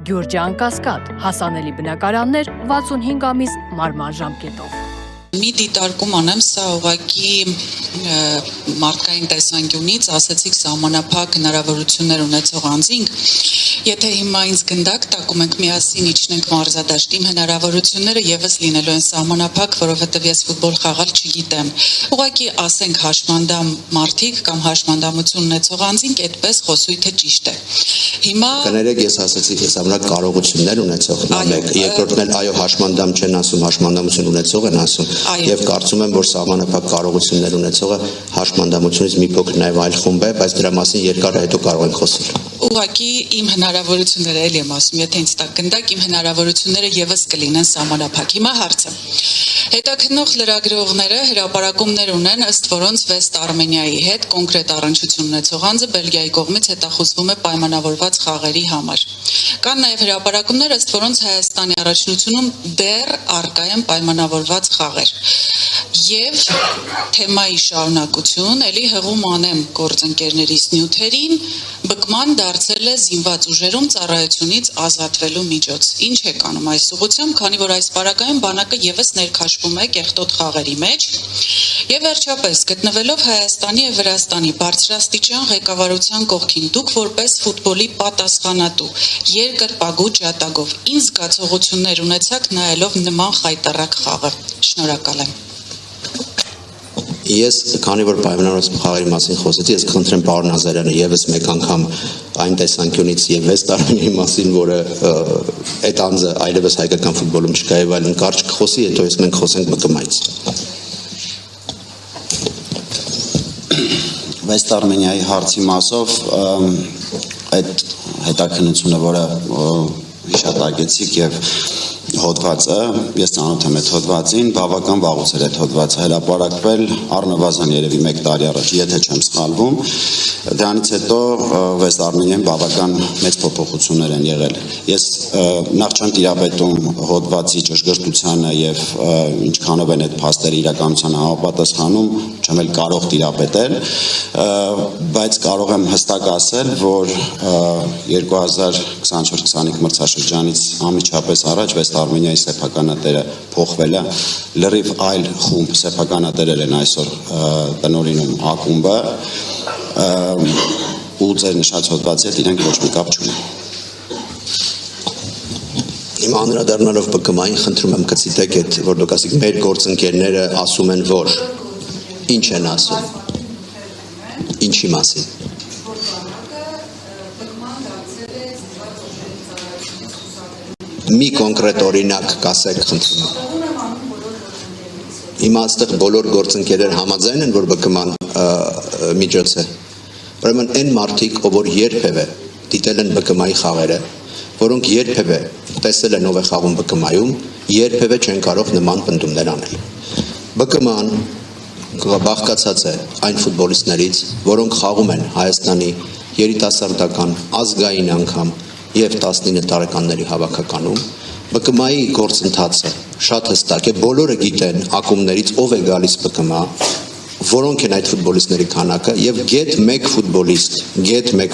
Գյուրջան Կասկադ, հասանելի բնակարաններ 65 ամիս մարման ժամկետով։ Մի դիտարկում անեմ, սա ուղղակի մարդկային տեսանկյունից, ասեցիք սահմանափակ հնարավորություններ ունեցող անձինք, եթե հիմա ինձ գնդակ տակում ենք միասին իջնենք մարզադաշտ, իմ հնարավորությունները եւս լինելու են սահմանափակ, որովհետեւ ես ֆուտբոլ խաղալ չգիտեմ։ Ուղղակի ասենք հաշմանդամ մարդիկ կամ հաշմանդամություն ունեցող անձինք, այդպես խոսույթը ճիշտ է։ Հիմա կներեք, ես ասացի, ես ամենակ կարողություններ ունեցող նամեք, երկրորդն էլ այո հաշմանդամ չեն ասում, հաշմանդամություն ունեցող են ասում, եւ կարծում եմ, որ սահմանափակ կարողություններ ունեցողը հաշմանդամությունից մի փոքր նաեւ այլ խումբ է, բայց դրա մասին երկար հետո կարող ենք խոսել։ Ուղղակի իմ հնարավորությունները էլ եմ ասում, եթե ինձ տակ գնդակ, իմ հնարավորությունները եւս կլինեն սահմանափակ։ Հիմա հարցը։ Հետաքննող լրագրողները հրապարակումներ ունեն, ըստ որոնց Վեստ Արմենիայի հետ կոնկրետ առնչություն ունեցող անձը Բելգիայի կողմից հետախուզվում է պայմանավորված խաղերի համար։ Կան նաև հրապարակումներ, ըստ որոնց Հայաստանի առաջնությունում դեռ առկա են պայմանավորված խաղեր։ Եվ թեմայի շարունակություն, ելի հղում անեմ գործընկերներիս նյութերին, բկման դարձել է զինված ուժերում ծառայությունից ազատվելու միջոց։ Ինչ է կանում այս ուղղությամբ, քանի որ այս պարագայում բանակը եւս ներքաշվում է կեղտոտ խաղերի մեջ, եւ վերջապես գտնվելով Հայաստանի եւ Վրաստանի բարձրաստիճան ղեկավարության կողքին, դուք որպես ֆուտբոլի պատասխանատու, երկրպագու ջատագով, ինչ զգացողություններ ունեցաք նայելով նման խայտառակ խաղը։ Շնորհակալ եմ։ Ես, քանի որ պայմանավորված խաղերի մասին խոսեցի, ես կխնդրեմ պարոն Ազարյանը եւս մեկ անգամ այն տեսանկյունից եւ Վեստ Արմենիայի մասին, որը այդ անձը այլևս հայկական ֆուտբոլում չկա եւ այլն կարճ կխոսի, հետո ես մենք խոսենք ԲԿՄ-ից։ Վեստ Արմենիայի հարցի մասով այդ հետաքննությունը, որը հիշատակեցիք եւ հոդվածը, ես ծանոթ եմ այդ հոդվածին, բավական վաղուց էր այդ հոդվածը հրապարակվել, առնվազն երևի 1 տարի առաջ, եթե չեմ սխալվում, դրանից հետո Վեստ Արմենիայում բավական մեծ փոփոխություններ են եղել։ Ես նախ չեմ տիրապետում հոդվածի ճշգրտությանը եւ ինչքանով են այդ փաստերը իրականությանը համապատասխանում, չեմ էլ կարող տիրապետել, բայց կարող եմ հստակ ասել, որ 2024-25 մրցաշրջանից անմիջապես առաջ Վեստ Արմենիայի սեփականատերը փոխվել է, լրիվ այլ խումբ սեփականատերեր են այսօր տնօրինում ակումբը, ու ձեր նշած հոդվածի հետ իրենք ոչ մի կապ չունեն։ Հիմա անդրադառնալով ԲԿՄ-ին խնդրում եմ կցիտեք այդ, որ դուք ասիք մեր գործընկերները ասում են որ, ինչ են ասում, ինչի մասին։ Մի կոնկրետ օրինակ կասեք խնդրում եմ։ Հիմա այստեղ բոլոր գործընկերներ համաձայն են, որ ԲԿՄ-ն միջոց է։ Ուրեմն այն մարդիկ, որ երբևէ դիտել են ԲԿՄ-ի խաղերը, որոնք երբևէ տեսել են ով է խաղում ԲԿՄ-ում, երբևէ չեն կարող նման պնդումներ անել։ ԲԿՄ-ն բաղկացած է այն ֆուտբոլիստներից, որոնք խաղում են Հայաստանի երիտասարդական, ազգային անգամ եւ 19 տարեկանների հավաքականում, ԲԿՄ-ի գործընթացը շատ հստակ է, բոլորը գիտեն ակումբներից ով է գալիս ԲԿՄ, որոնք են այդ ֆուտբոլիստների քանակը եւ get 1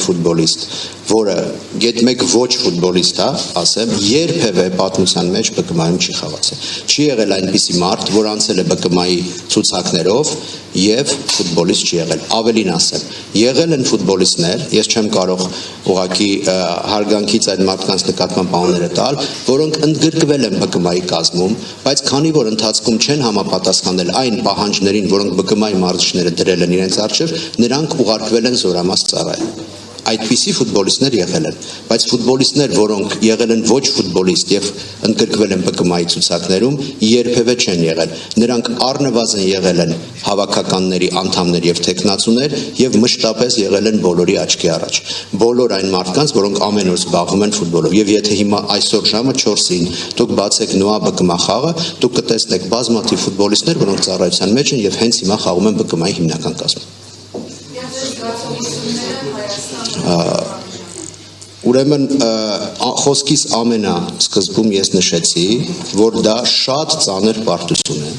ֆուտբոլիստ, որը get 1 ոչ ֆուտբոլիստ է, ասեմ, երբևէ պատմության մեջ ԲԿՄ-ում չի խաղացել։ Չի եղել այնպիսի մարդ, որ անցել է ԲԿՄ-ի ցուցակներով եւ ֆուտբոլիստ չի եղել։ Ավելին ասեմ, եղել են ֆուտբոլիստներ, ես չեմ կարող ուղղակի հարգանքից այդ մարդկանց նկատմամբ բաները տալ, որոնք ընդգրկվել են ԲԿՄ-ի կազմում, բայց քանի որ ընթացքում չեն համապատասխանել այն պահանջներին, որոնք ԲԿՄ-ի մարզիչները դրել են իրենց առջև, նրանք ուղարկվել են զորամաս ծառայել։ Այդպիսի ֆուտբոլիստներ եղել են, բայց ֆուտբոլիստներ, որոնք եղել են ոչ ֆուտբոլիստ եւ ընդգրկվել են ԲԿՄ-ի ցուցակներում, երբևէ չեն եղել։ Նրանք առնվազն եղել են հավաքականների անդամներ եւ տեխնացուներ եւ մշտապես եղել են բոլորի աչքի առաջ։ Բոլոր այն մարդկանց, որոնք ամեն օր զբաղվում են ֆուտբոլով, եւ եթե հիմա այսօր ժամը 4-ին դուք բացեք նոա ԲԿՄ խաղը, դուք կտեսնեք բազմաթիվ ֆուտբոլիստներ, որոնք ծառայության մեջ են եւ հենց հիմա խաղում են ԲԿՄ-ի հիմնական կազմում։ Ուրեմն խոսքիս ամենասկզբում ես նշեցի, որ դա շատ ծանր պարտություն է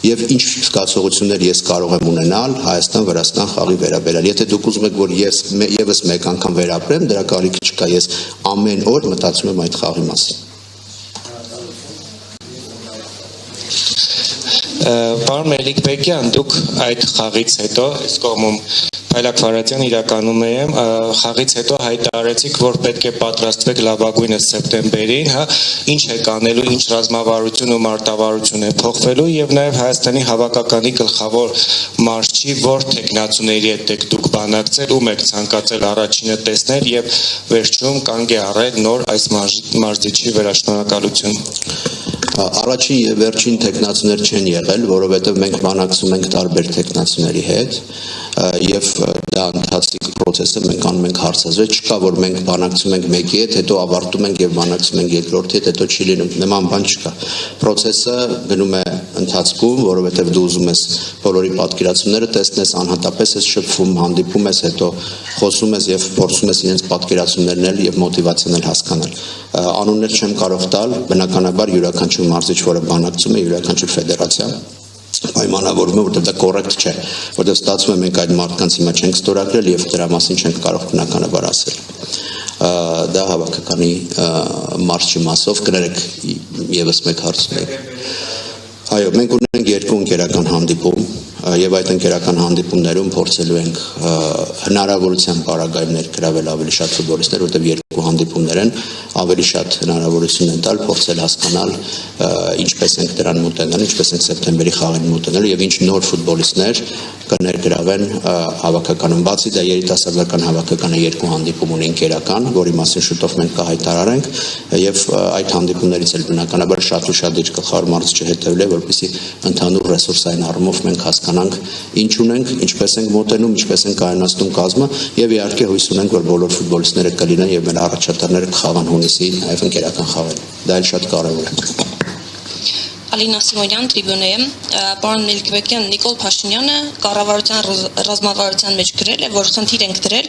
եւ ինչ զգացողություններ ես կարող եմ ունենալ Հայաստան-Վրաստան խաղի վերաբերյալ։ Եթե դուք ուզում եք, որ ես եւս մեկ անգամ վերապրեմ, դրա կարիք չկա, ես ամեն օր մտածում եմ այդ խաղի մասին։ Պարոն Մելիքբեկյան, դուք այդ խաղից հետո այս կողմում Փայլակ Ֆարադյան իրականում եմ, խաղից հետո հայտարարեցիք, որ պետք է պատրաստվեք լավագույնս սեպտեմբերին, ինչ եք անելու, ինչ ռազմավարություն ու մարտավարություն է փոխվելու եւ նաեւ Հայաստանի հավաքականի գլխավոր մարշչի որ տեխնացուների հետ եք դուք բանակցել, ում եք ցանկացել առաջինը տեսնել եւ վերջում կանգ է առել նոր այս մարզիչի վերաշնորհակալություն։ Առաջին եւ վերջին տեխնացուներ չեն եղել, որովհետեւ մենք բանակցում ենք տարբեր տեխնացուների հետ եւ դա ընթացիկ process է, մենք անում ենք հարցազրույց, չկա որ մենք բանակցում ենք մեկի հետ, հետո ավարտում ենք եւ բանակցում ենք երկրորդի հետ, հետո չի լինում, նման բան չկա։ Process-ը գնում է ընթացքում, որովհետեւ դու ուզում ես բոլորի պատկերացումները տեսնես, անհատապես ես շփվում, հանդիպում ես, հետո խոսում ես եւ փորձում ես իրենց պատկերացումներն էլ եւ մոտիվացիան էլ հասկանալ։ Անուններ չեմ կարող տալ, բնականաբար յուրաքանչյուր մարզիչ, որը բանակցում է, յուրաքանչյուր ֆեդերացիա պայմանավորվում է, որտեղ դա կոռեկտ չէ, որտեղ ստացվում է մենք այդ մարդկանց հիմա չենք ստորագրել եւ դրա մասին չենք կարող բնականաբար ասել։ Դա հավաքականի մարզչի մասով կներեք եւս մեկ հարց ունենք։ Այո, մենք ունենք երկու ընկերական հանդիպում եւ այդ ընկերական հանդիպումներում փորձելու ենք հնարավորության պարագայում ներգրավել ավելի շատ ֆուտբոլիստներ, որտեղ երկու հանդիպումներ են, ավելի շատ հնարավորություն են տալ փորձել հասկանալ ինչպես ենք դրան մոտենալ, ինչպես ենք սեպտեմբերի խաղին մոտենալ եւ ինչ նոր ֆուտբոլիստներ կներգրավեն հավաքականում։ Բացի դա երիտասարդական հավաքականը երկու հանդիպում ունի ընկերական, որի մասին շուտով մենք կհայտարարենք եւ այդ հանդիպումներից էլ բնականաբար շատ ու շատ իր գլխավոր մարզիչը հետեւել է, որպեսզի ընդհանուր ռեսուրսային առումով մենք հասկանանք ինչ ունենք, ինչպես ենք մոտենում, ինչպես ենք կայունացնում կազմը եւ իհարկե հույս ունենք, որ բոլոր ֆուտբոլիստները կլինեն եւ մեր առաջատարները կխաղան հունիսի նաեւ ընկերական խաղեր։ Դա էլ շատ կարեւոր է։ Ալինա Սիմոնյան, Տրիբյունայում, պարոն Մելիքբեկյան, Նիկոլ Փաշինյանը կառավարության ռազմավարության մեջ գրել է, որ խնդիր ենք դրել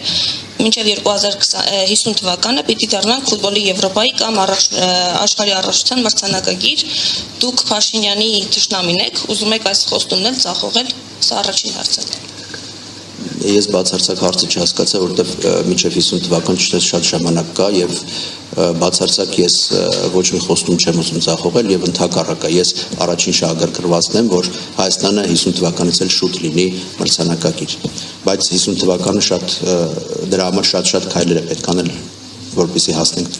մինչև 2050 թվականը պիտի դառնանք ֆուտբոլի Եվրոպայի կամ աշխարհի առաջնության մրցանակագիր։ Դուք Փաշինյանի թշնամին եք, ուզում եք այս խոստումն էլ ծախողել, սա առաջին հարցը։ Ես բացարձակ հարցը չհասկացա, որովհետև մինչև 50 թվական շատ ժամանակ կա եւ բացարձակ ես ոչ մի խոստում չեմ ուզում ծախողել եւ ընդհակառակը ես առաջին շահագրգռվածն եմ, որ Հայաստանը 50 թվականից էլ շուտ լինի մրցանակագիր, բայց 50 թվականը շատ դրա համար շատ քայլեր է պետք անել, որպեսզի հասնենք